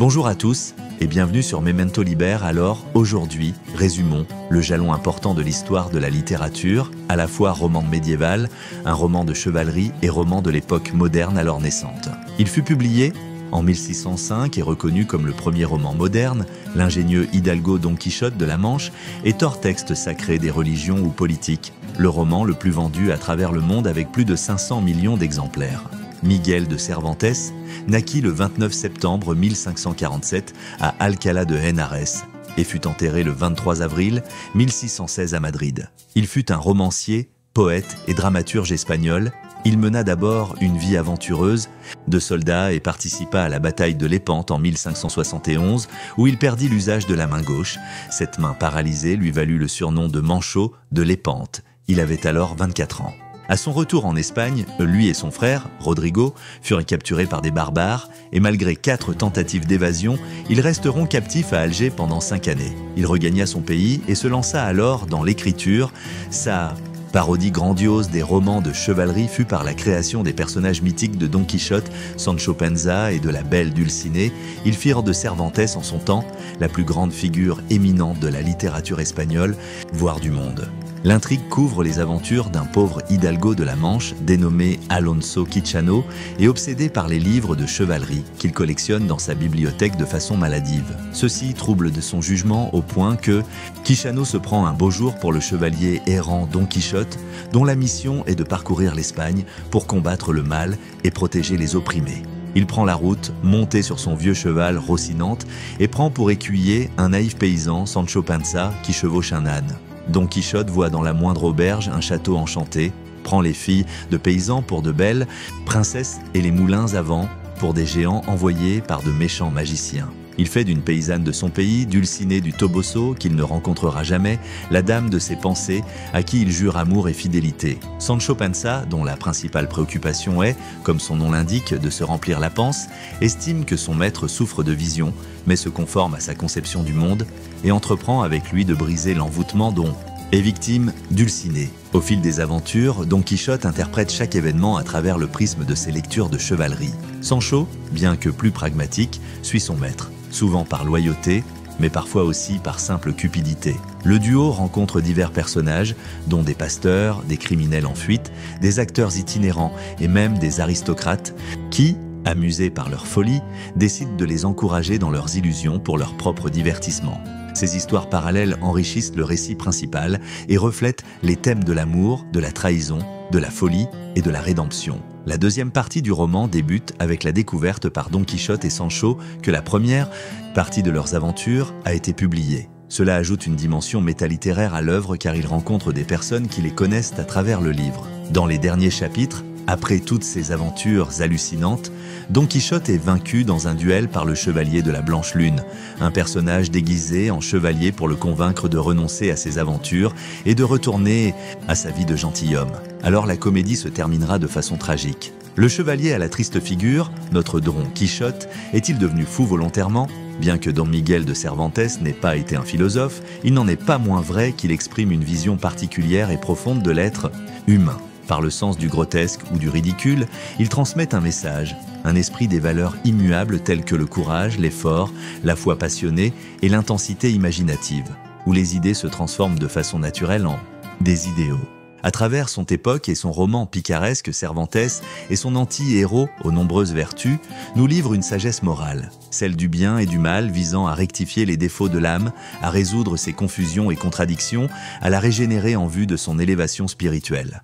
Bonjour à tous et bienvenue sur Memento Liber. Alors, aujourd'hui, résumons le jalon important de l'histoire de la littérature, à la fois roman médiéval, un roman de chevalerie et roman de l'époque moderne alors naissante. Il fut publié en 1605 et reconnu comme le premier roman moderne, l'ingénieux Hidalgo Don Quichotte de la Manche est hors texte sacré des religions ou politiques, le roman le plus vendu à travers le monde avec plus de 500 millions d'exemplaires. Miguel de Cervantes naquit le 29 septembre 1547 à Alcalá de Henares et fut enterré le 23 avril 1616 à Madrid. Il fut un romancier, poète et dramaturge espagnol. Il mena d'abord une vie aventureuse de soldat et participa à la bataille de Lépante en 1571 où il perdit l'usage de la main gauche. Cette main paralysée lui valut le surnom de Manchot de Lépante. Il avait alors 24 ans. À son retour en Espagne, lui et son frère, Rodrigo, furent capturés par des barbares et malgré 4 tentatives d'évasion, ils resteront captifs à Alger pendant 5 années. Il regagna son pays et se lança alors dans l'écriture. Sa parodie grandiose des romans de chevalerie fut par la création des personnages mythiques de Don Quichotte, Sancho Panza et de la belle Dulcinée. Ils firent de Cervantes en son temps la plus grande figure éminente de la littérature espagnole, voire du monde. L'intrigue couvre les aventures d'un pauvre Hidalgo de la Manche dénommé Alonso Quixano et obsédé par les livres de chevalerie qu'il collectionne dans sa bibliothèque de façon maladive. Ceci trouble de son jugement au point que Quixano se prend un beau jour pour le chevalier errant Don Quichotte dont la mission est de parcourir l'Espagne pour combattre le mal et protéger les opprimés. Il prend la route, monté sur son vieux cheval Rocinante et prend pour écuyer un naïf paysan, Sancho Panza, qui chevauche un âne. Don Quichotte voit dans la moindre auberge un château enchanté, prend les filles de paysans pour de belles princesses et les moulins à vent pour des géants envoyés par de méchants magiciens. Il fait d'une paysanne de son pays, Dulcinée du Toboso, qu'il ne rencontrera jamais, la dame de ses pensées, à qui il jure amour et fidélité. Sancho Panza, dont la principale préoccupation est, comme son nom l'indique, de se remplir la panse, estime que son maître souffre de vision, mais se conforme à sa conception du monde et entreprend avec lui de briser l'envoûtement dont est victime Dulcinée. Au fil des aventures, Don Quichotte interprète chaque événement à travers le prisme de ses lectures de chevalerie. Sancho, bien que plus pragmatique, suit son maître, souvent par loyauté, mais parfois aussi par simple cupidité. Le duo rencontre divers personnages, dont des pasteurs, des criminels en fuite, des acteurs itinérants et même des aristocrates qui, amusés par leur folie, décident de les encourager dans leurs illusions pour leur propre divertissement. Ces histoires parallèles enrichissent le récit principal et reflètent les thèmes de l'amour, de la trahison, de la folie et de la rédemption. La deuxième partie du roman débute avec la découverte par Don Quichotte et Sancho que la première partie de leurs aventures a été publiée. Cela ajoute une dimension métalittéraire à l'œuvre car ils rencontrent des personnes qui les connaissent à travers le livre. Dans les derniers chapitres, après toutes ces aventures hallucinantes, Don Quichotte est vaincu dans un duel par le chevalier de la Blanche Lune, un personnage déguisé en chevalier pour le convaincre de renoncer à ses aventures et de retourner à sa vie de gentilhomme. Alors la comédie se terminera de façon tragique. Le chevalier à la triste figure, notre Don Quichotte, est-il devenu fou volontairement ? Bien que Don Miguel de Cervantes n'ait pas été un philosophe, il n'en est pas moins vrai qu'il exprime une vision particulière et profonde de l'être humain. Par le sens du grotesque ou du ridicule, il transmet un message, un esprit des valeurs immuables telles que le courage, l'effort, la foi passionnée et l'intensité imaginative, où les idées se transforment de façon naturelle en des idéaux. À travers son époque et son roman picaresque, Cervantes et son anti-héros aux nombreuses vertus nous livrent une sagesse morale, celle du bien et du mal visant à rectifier les défauts de l'âme, à résoudre ses confusions et contradictions, à la régénérer en vue de son élévation spirituelle.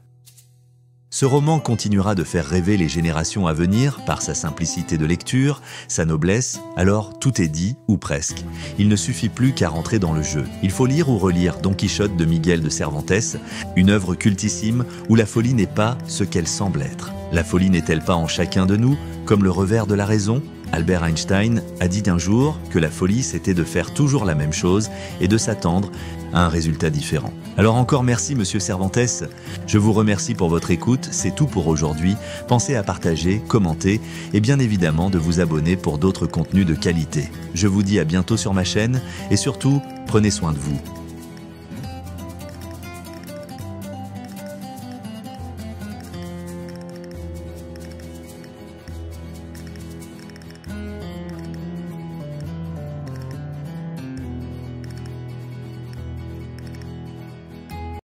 Ce roman continuera de faire rêver les générations à venir par sa simplicité de lecture, sa noblesse, alors tout est dit, ou presque. Il ne suffit plus qu'à rentrer dans le jeu. Il faut lire ou relire Don Quichotte de Miguel de Cervantes, une œuvre cultissime où la folie n'est pas ce qu'elle semble être. La folie n'est-elle pas en chacun de nous, comme le revers de la raison ? Albert Einstein a dit un jour que la folie c'était de faire toujours la même chose et de s'attendre à un résultat différent. Alors encore merci Monsieur Cervantes, je vous remercie pour votre écoute, c'est tout pour aujourd'hui. Pensez à partager, commenter et bien évidemment de vous abonner pour d'autres contenus de qualité. Je vous dis à bientôt sur ma chaîne et surtout, prenez soin de vous.